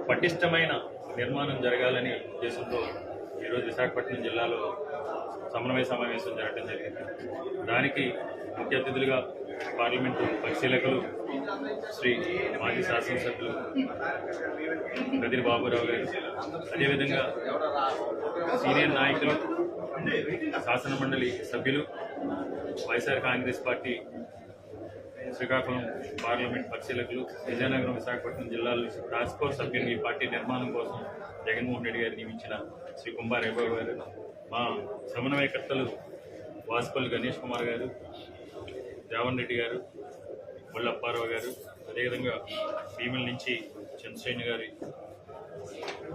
పటిష్టమైన నిర్మాణం జరగాలని ఉద్దేశంతో ఈరోజు విశాఖపట్నం జిల్లాలో సమన్వయ సమావేశం జరగడం జరిగింది. దానికి ముఖ్య అతిథులుగా పార్లమెంటు పరిశీలకులు శ్రీ మాజీ శాసనసభ్యులు గదిరి బాబురావు గారు, అదేవిధంగా సీనియర్ నాయకులు, శాసనమండలి సభ్యులు, వైఎస్ఆర్ కాంగ్రెస్ పార్టీ శ్రీకాకుళం పార్లమెంట్ పరిశీలకులు, విజయనగరం విశాఖపట్నం జిల్లాలో టాస్క్ ఫోర్స్ సభ్యులు ఈ పార్టీ నిర్మాణం కోసం జగన్మోహన్ రెడ్డి గారు నియమించిన శ్రీ కుంభారావు గారు, మా సమన్వయకర్తలు వాసుపల్లి గణేష్ కుమార్ గారు, దేవన్ రెడ్డి గారు, ముళ్ళప్పారావు గారు, అదేవిధంగా భీముల నుంచి చంద్రశేఖర్ గారి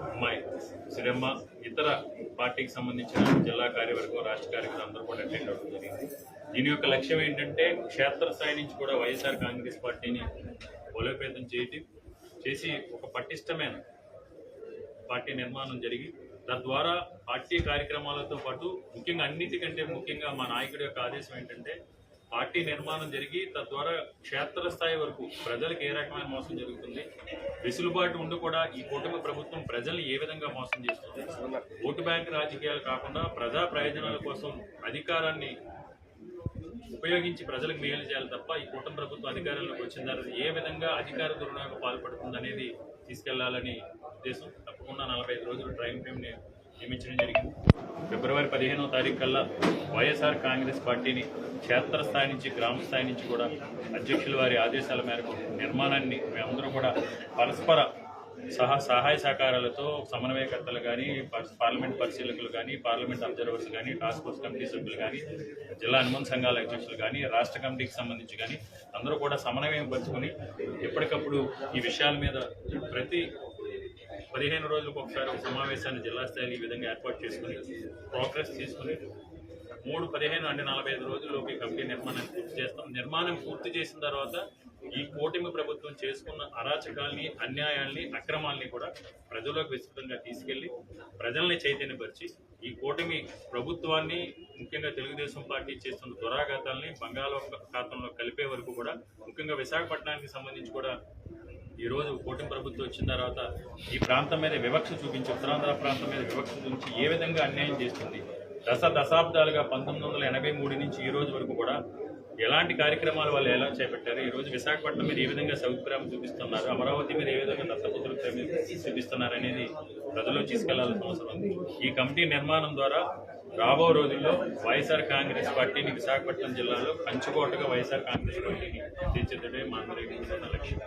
అమ్మాయి శ్రీరమ్మ, ఇతర పార్టీకి సంబంధించిన జిల్లా కార్యవర్గం, రాష్ట్ర కార్యవర్గం అందరూ కూడా అటెండ్ అవ్వడం జరిగింది. దీని యొక్క లక్ష్యం ఏంటంటే క్షేత్రస్థాయి నుంచి కూడా వైఎస్ఆర్ కాంగ్రెస్ పార్టీని బలోపేతం చేసి ఒక పటిష్టమైన పార్టీ నిర్మాణం జరిగి తద్వారా పార్టీ కార్యక్రమాలతో పాటు ముఖ్యంగా అన్నిటికంటే ముఖ్యంగా మా నాయకుడి యొక్క ఆదేశం ఏంటంటే పార్టీ నిర్మాణం జరిగి తద్వారా క్షేత్రస్థాయి వరకు ప్రజలకు ఏ రకమైన మోసం జరుగుతుంది, వెసులుబాటు ఉండి కూడా ఈ కూటమి ప్రభుత్వం ప్రజల్ని ఏ విధంగా మోసం చేస్తుంది, ఓటు బ్యాంక్ రాజకీయాలు కాకుండా ప్రజా ప్రయోజనాల కోసం అధికారాన్ని ఉపయోగించి ప్రజలకు మేలు చేయాలి తప్ప ఈ కూటమి ప్రభుత్వం అధికారంలోకి వచ్చిన తర్వాత ఏ విధంగా అధికార దుర్వినియోగం పాల్పడుతుంది అనేది తీసుకెళ్లాలని ఉద్దేశం. తప్పకుండా 45 రోజులు టైం ఫ్రేమ్ని నియమించడం జరిగింది. ఫిబ్రవరి 15వ తారీఖు కల్లా వైఎస్ఆర్ కాంగ్రెస్ పార్టీని క్షేత్రస్థాయి నుంచి గ్రామ స్థాయి నుంచి కూడా అధ్యక్షుల వారి ఆదేశాల మేరకు నిర్మాణాన్ని మేమందరూ కూడా పరస్పర సహాయ సహకారాలతో సమన్వయకర్తలు కానీ, పార్లమెంట్ పరిశీలకులు కానీ, పార్లమెంట్ అబ్జర్వర్స్ కానీ, టాస్క్ ఫోర్స్ కమిటీ సభ్యులు కానీ, జిల్లా అనుబంధ సంఘాల అధ్యక్షులు కానీ, రాష్ట్ర కమిటీకి సంబంధించి కానీ అందరూ కూడా సమన్వయం పరుచుకొని ఎప్పటికప్పుడు ఈ విషయాల మీద ప్రతి 15 రోజులకు ఒకసారి ఒక సమావేశాన్ని జిల్లా స్థాయిలో ఈ విధంగా ఏర్పాటు చేసుకుని ప్రోగ్రెస్ తీసుకుని 3-15 అంటే 45 రోజుల్లోకి కమిటీ నిర్మాణాన్ని పూర్తి చేస్తాం. నిర్మాణం పూర్తి చేసిన తర్వాత ఈ కూటమి ప్రభుత్వం చేసుకున్న అరాచకాల్ని, అన్యాయాల్ని, అక్రమాల్ని కూడా ప్రజల్లోకి విస్తృతంగా తీసుకెళ్లి ప్రజల్ని చైతన్యపరిచి ఈ కూటమి ప్రభుత్వాన్ని ముఖ్యంగా తెలుగుదేశం పార్టీ చేస్తున్న దురాఘాతాలని బంగాళాఖాతంలో కలిపే వరకు కూడా ముఖ్యంగా విశాఖపట్నానికి సంబంధించి కూడా ఈరోజు కూటమి ప్రభుత్వం వచ్చిన తర్వాత ఈ ప్రాంతం మీద వివక్ష చూపించి, ఉత్తరాంధ్ర ప్రాంతం మీద వివక్ష చూపించి ఏ విధంగా అన్యాయం చేస్తుంది, దశాబ్దాలుగా 1983 నుంచి ఈ రోజు వరకు కూడా ఎలాంటి కార్యక్రమాలు వాళ్ళు ఎలా చేపట్టారు, ఈరోజు విశాఖపట్నం మీద ఏ విధంగా సౌకర్యం చూపిస్తున్నారు, అమరావతి మీద ఏ విధంగా దత్తపుత్రులు చూపిస్తున్నారు అనేది ప్రజల్లో తీసుకెళ్లాల్సిన అవసరం ఉంది. ఈ కమిటీ నిర్మాణం ద్వారా రాబో రోజుల్లో వైఎస్ఆర్ కాంగ్రెస్ పార్టీని విశాఖపట్నం జిల్లాలో కంచుకోటగా వైఎస్ఆర్ కాంగ్రెస్ పార్టీని తీర్చిదిద్దే మా అందరి లక్ష్యం.